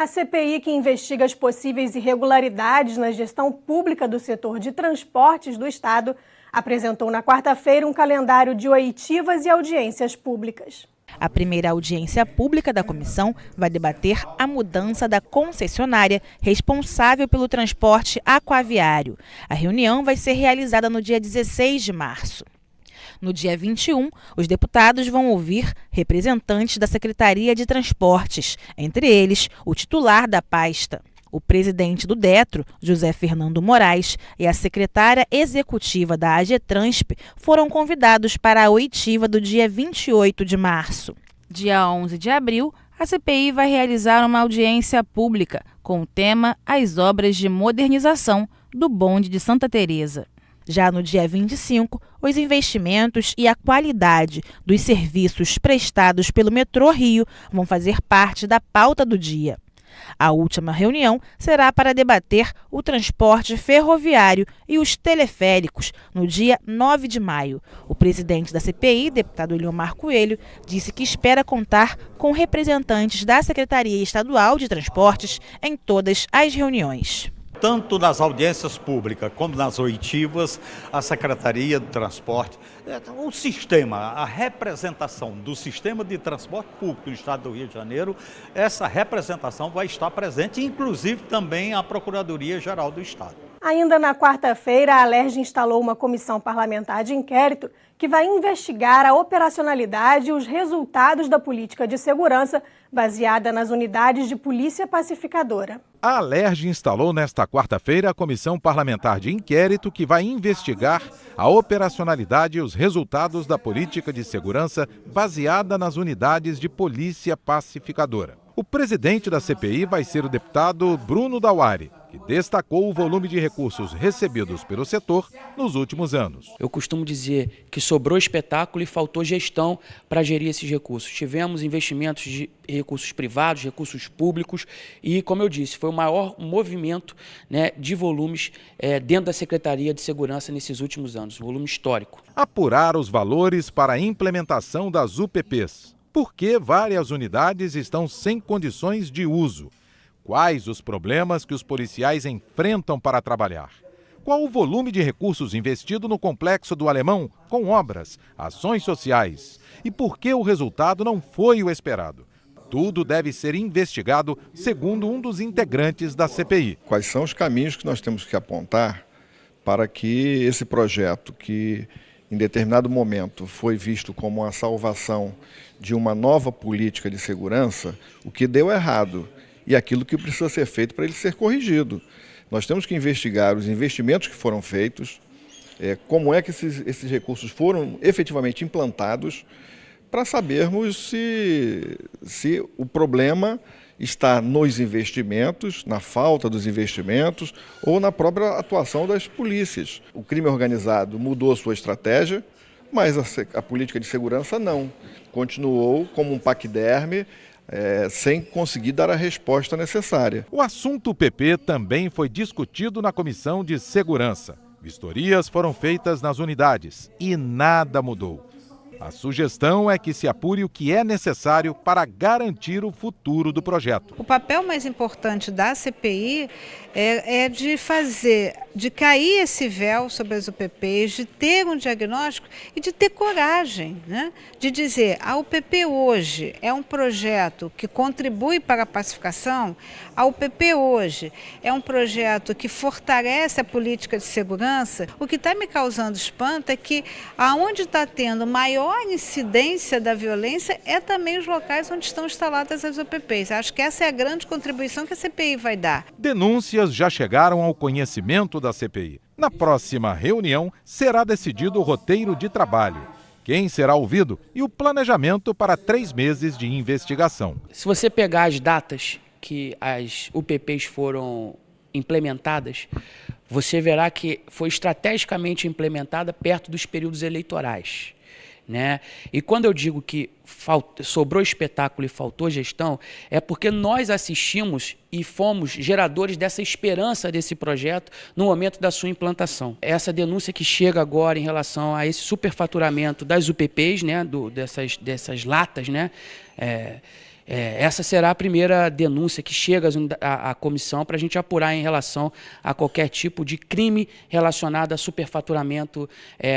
A CPI, que investiga as possíveis irregularidades na gestão pública do setor de transportes do Estado, apresentou na quarta-feira um calendário de oitivas e audiências públicas. A primeira audiência pública da comissão vai debater a mudança da concessionária responsável pelo transporte aquaviário. A reunião vai ser realizada no dia 16 de março. No dia 21, os deputados vão ouvir representantes da Secretaria de Transportes, entre eles o titular da pasta. O presidente do DETRO, José Fernando Moraes, e a secretária executiva da AGETRANSP foram convidados para a oitiva do dia 28 de março. Dia 11 de abril, a CPI vai realizar uma audiência pública com o tema As obras de modernização do bonde de Santa Teresa. Já no dia 25, os investimentos e a qualidade dos serviços prestados pelo Metrô Rio vão fazer parte da pauta do dia. A última reunião será para debater o transporte ferroviário e os teleféricos no dia 9 de maio. O presidente da CPI, deputado Eliomar Coelho, disse que espera contar com representantes da Secretaria Estadual de Transportes em todas as reuniões. Tanto nas audiências públicas como nas oitivas, a Secretaria de Transporte, o sistema, a representação do sistema de transporte público no estado do Rio de Janeiro, essa representação vai estar presente, inclusive também a Procuradoria-Geral do Estado. Ainda na quarta-feira, a Alerj instalou uma comissão parlamentar de inquérito que vai investigar a operacionalidade e os resultados da política de segurança baseada nas unidades de polícia pacificadora. A Alerj instalou nesta quarta-feira a comissão parlamentar de inquérito que vai investigar a operacionalidade e os resultados da política de segurança baseada nas unidades de polícia pacificadora. O presidente da CPI vai ser o deputado Bruno Dauari, que destacou o volume de recursos recebidos pelo setor nos últimos anos. Eu costumo dizer que sobrou espetáculo e faltou gestão para gerir esses recursos. Tivemos investimentos de recursos privados, recursos públicos e, como eu disse, foi o maior movimento, de volumes dentro da Secretaria de Segurança nesses últimos anos, um volume histórico. Apurar os valores para a implementação das UPPs. Por que várias unidades estão sem condições de uso? Quais os problemas que os policiais enfrentam para trabalhar? Qual o volume de recursos investido no Complexo do Alemão com obras, ações sociais? E por que o resultado não foi o esperado? Tudo deve ser investigado, segundo um dos integrantes da CPI. Quais são os caminhos que nós temos que apontar para que esse projeto, que em determinado momento foi visto como a salvação de uma nova política de segurança, o que deu errado e aquilo que precisa ser feito para ele ser corrigido. Nós temos que investigar os investimentos que foram feitos, como é que esses recursos foram efetivamente implantados, para sabermos se o problema está nos investimentos, na falta dos investimentos ou na própria atuação das polícias. O crime organizado mudou a sua estratégia, mas a política de segurança não. Continuou como um paquiderme, sem conseguir dar a resposta necessária. O assunto PP também foi discutido na Comissão de Segurança. Vistorias foram feitas nas unidades e nada mudou. A sugestão é que se apure o que é necessário para garantir o futuro do projeto. O papel mais importante da CPI é de cair esse véu sobre as UPPs, de ter um diagnóstico e de ter coragem, de dizer, a UPP hoje é um projeto que contribui para a pacificação, a UPP hoje é um projeto que fortalece a política de segurança. O que está me causando espanto é que aonde está tendo maior incidência da violência é também os locais onde estão instaladas as UPPs. Acho que essa é a grande contribuição que a CPI vai dar. Denúncias já chegaram ao conhecimento da CPI. Na próxima reunião será decidido o roteiro de trabalho, quem será ouvido e o planejamento para 3 meses de investigação. Se você pegar as datas que as UPPs foram implementadas, você verá que foi estrategicamente implementada perto dos períodos eleitorais. E quando eu digo que sobrou espetáculo e faltou gestão, é porque nós assistimos e fomos geradores dessa esperança desse projeto no momento da sua implantação. Essa denúncia que chega agora em relação a esse superfaturamento das UPPs, dessas latas, Essa será a primeira denúncia que chega à comissão para a gente apurar em relação a qualquer tipo de crime relacionado a superfaturamento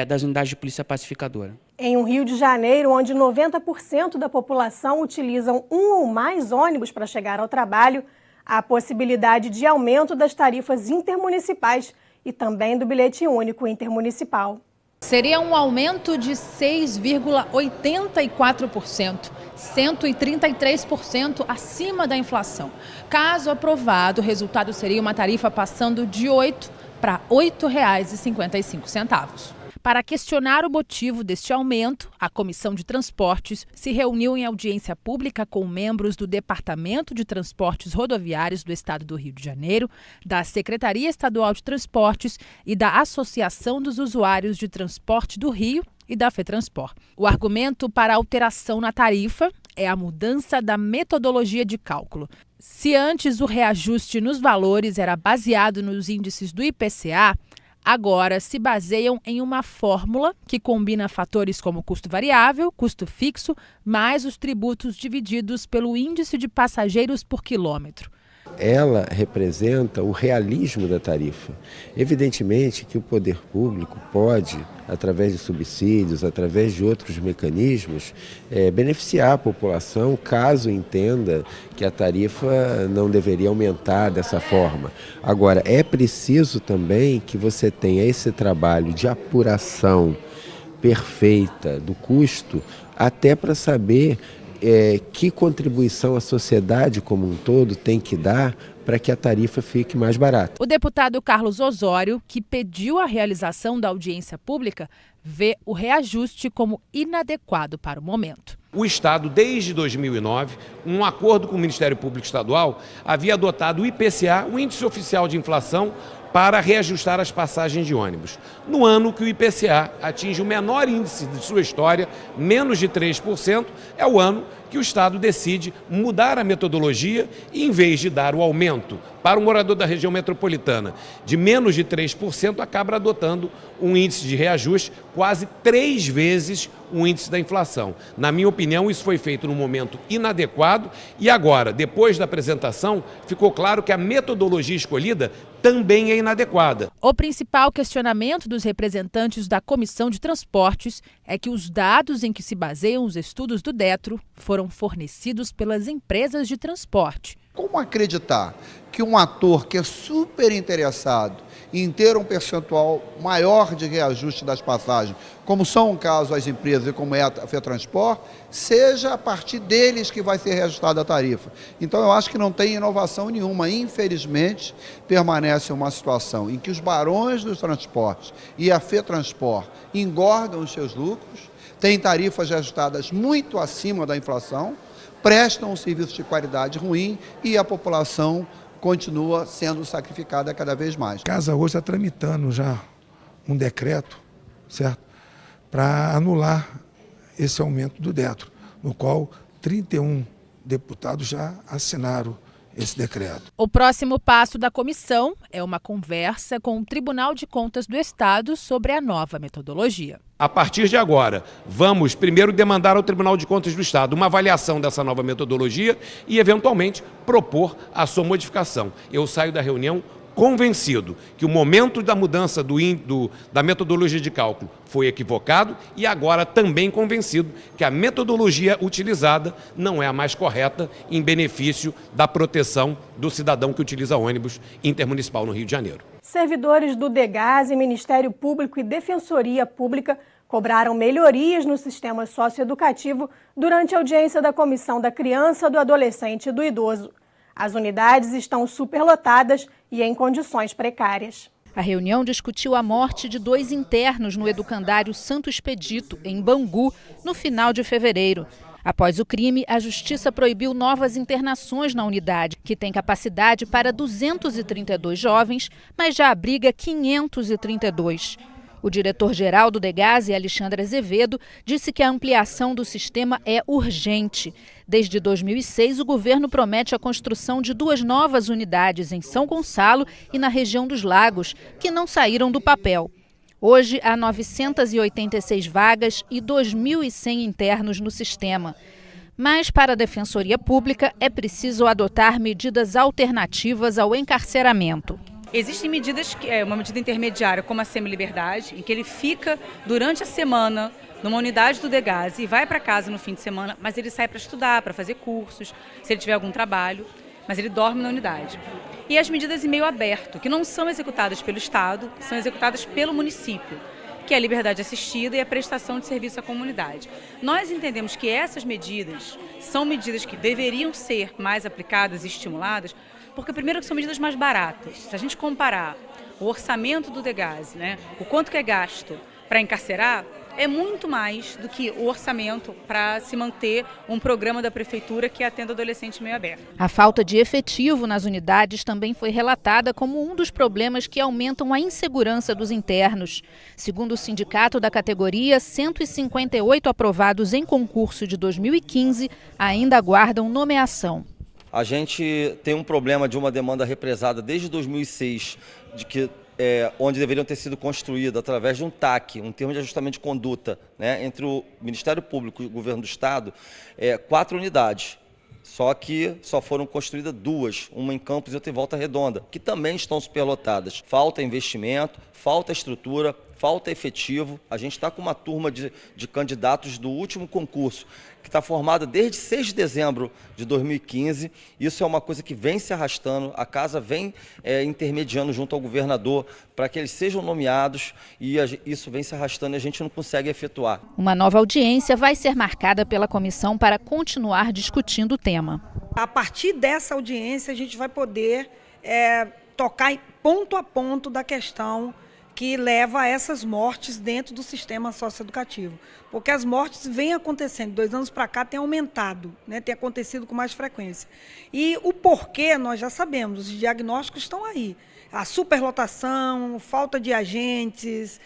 das unidades de polícia pacificadora. Em um Rio de Janeiro, onde 90% da população utilizam um ou mais ônibus para chegar ao trabalho, há a possibilidade de aumento das tarifas intermunicipais e também do bilhete único intermunicipal. Seria um aumento de 6,84%, 133% acima da inflação. Caso aprovado, o resultado seria uma tarifa passando de R$ 8 para R$ 8,55. Para questionar o motivo deste aumento, a Comissão de Transportes se reuniu em audiência pública com membros do Departamento de Transportes Rodoviários do Estado do Rio de Janeiro, da Secretaria Estadual de Transportes e da Associação dos Usuários de Transporte do Rio e da FETranspor. O argumento para a alteração na tarifa é a mudança da metodologia de cálculo. Se antes o reajuste nos valores era baseado nos índices do IPCA, agora se baseiam em uma fórmula que combina fatores como custo variável, custo fixo, mais os tributos divididos pelo índice de passageiros por quilômetro. Ela representa o realismo da tarifa. Evidentemente que o poder público pode, através de subsídios, através de outros mecanismos, beneficiar a população caso entenda que a tarifa não deveria aumentar dessa forma. Agora, é preciso também que você tenha esse trabalho de apuração perfeita do custo, até para saber que contribuição a sociedade como um todo tem que dar para que a tarifa fique mais barata. O deputado Carlos Osório, que pediu a realização da audiência pública, vê o reajuste como inadequado para o momento. O Estado, desde 2009, um acordo com o Ministério Público Estadual, havia adotado o IPCA, o Índice Oficial de Inflação, para reajustar as passagens de ônibus. No ano que o IPCA atinge o menor índice de sua história, menos de 3%, é o ano que o Estado decide mudar a metodologia e, em vez de dar o aumento para o morador da região metropolitana de menos de 3%, acaba adotando um índice de reajuste quase 3 vezes o índice da inflação. Na minha opinião, isso foi feito num momento inadequado e agora, depois da apresentação, ficou claro que a metodologia escolhida também é inadequada. O principal questionamento dos representantes da Comissão de Transportes é que os dados em que se baseiam os estudos do Detro foram fornecidos pelas empresas de transporte. Como acreditar que um ator que é super interessado em ter um percentual maior de reajuste das passagens, como são o caso as empresas e como é a FETranspor, seja a partir deles que vai ser reajustada a tarifa? Então eu acho que não tem inovação nenhuma. Infelizmente, permanece uma situação em que os barões dos transportes e a FETranspor engordam os seus lucros, têm tarifas reajustadas muito acima da inflação, prestam um serviço de qualidade ruim e a população continua sendo sacrificada cada vez mais. A Casa hoje está tramitando já um decreto, certo, para anular esse aumento do Detro, no qual 31 deputados já assinaram esse decreto. O próximo passo da comissão é uma conversa com o Tribunal de Contas do Estado sobre a nova metodologia. A partir de agora, vamos primeiro demandar ao Tribunal de Contas do Estado uma avaliação dessa nova metodologia e, eventualmente, propor a sua modificação. Eu saio da reunião convencido que o momento da mudança da metodologia de cálculo foi equivocado e agora também convencido que a metodologia utilizada não é a mais correta em benefício da proteção do cidadão que utiliza ônibus intermunicipal no Rio de Janeiro. Servidores do DEGASE, Ministério Público e Defensoria Pública cobraram melhorias no sistema socioeducativo durante a audiência da Comissão da Criança, do Adolescente e do Idoso. As unidades estão superlotadas e em condições precárias. A reunião discutiu a morte de 2 internos no educandário Santo Expedito, em Bangu, no final de fevereiro. Após o crime, a Justiça proibiu novas internações na unidade, que tem capacidade para 232 jovens, mas já abriga 532. O diretor-geral do DEGASE, Alexandre Azevedo, disse que a ampliação do sistema é urgente. Desde 2006, o governo promete a construção de 2 novas unidades em São Gonçalo e na região dos Lagos, que não saíram do papel. Hoje, há 986 vagas e 2.100 internos no sistema. Mas, para a Defensoria Pública, é preciso adotar medidas alternativas ao encarceramento. Existem medidas, uma medida intermediária, como a semi-liberdade, em que ele fica durante a semana numa unidade do DEGAS e vai para casa no fim de semana, mas ele sai para estudar, para fazer cursos, se ele tiver algum trabalho, mas ele dorme na unidade. E as medidas em meio aberto, que não são executadas pelo Estado, são executadas pelo município, que é a liberdade assistida e a prestação de serviço à comunidade. Nós entendemos que essas medidas são medidas que deveriam ser mais aplicadas e estimuladas, porque primeiro que são medidas mais baratas. Se a gente comparar o orçamento do DEGAS, o quanto que é gasto para encarcerar, é muito mais do que o orçamento para se manter um programa da prefeitura que atenda adolescente meio aberto. A falta de efetivo nas unidades também foi relatada como um dos problemas que aumentam a insegurança dos internos. Segundo o sindicato da categoria, 158 aprovados em concurso de 2015 ainda aguardam nomeação. A gente tem um problema de uma demanda represada desde 2006, onde deveriam ter sido construídas através de um TAC, um termo de ajustamento de conduta, entre o Ministério Público e o Governo do Estado, 4 unidades. Só que só foram construídas 2, uma em Campos e outra em Volta Redonda, que também estão superlotadas. Falta investimento, falta estrutura, falta efetivo. A gente está com uma turma de candidatos do último concurso, que está formada desde 6 de dezembro de 2015. Isso é uma coisa que vem se arrastando, a casa vem intermediando junto ao governador para que eles sejam nomeados e isso vem se arrastando e a gente não consegue efetuar. Uma nova audiência vai ser marcada pela comissão para continuar discutindo o tema. A partir dessa audiência a gente vai poder tocar ponto a ponto da questão que leva a essas mortes dentro do sistema socioeducativo. Porque as mortes vêm acontecendo, 2 anos para cá tem aumentado, tem acontecido com mais frequência. E o porquê nós já sabemos, os diagnósticos estão aí. A superlotação, falta de agentes,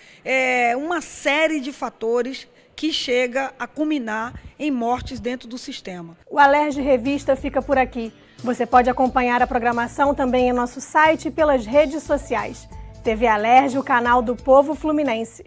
uma série de fatores que chega a culminar em mortes dentro do sistema. O Alerj Revista fica por aqui. Você pode acompanhar a programação também em nosso site e pelas redes sociais. TV Alerj, o canal do povo fluminense.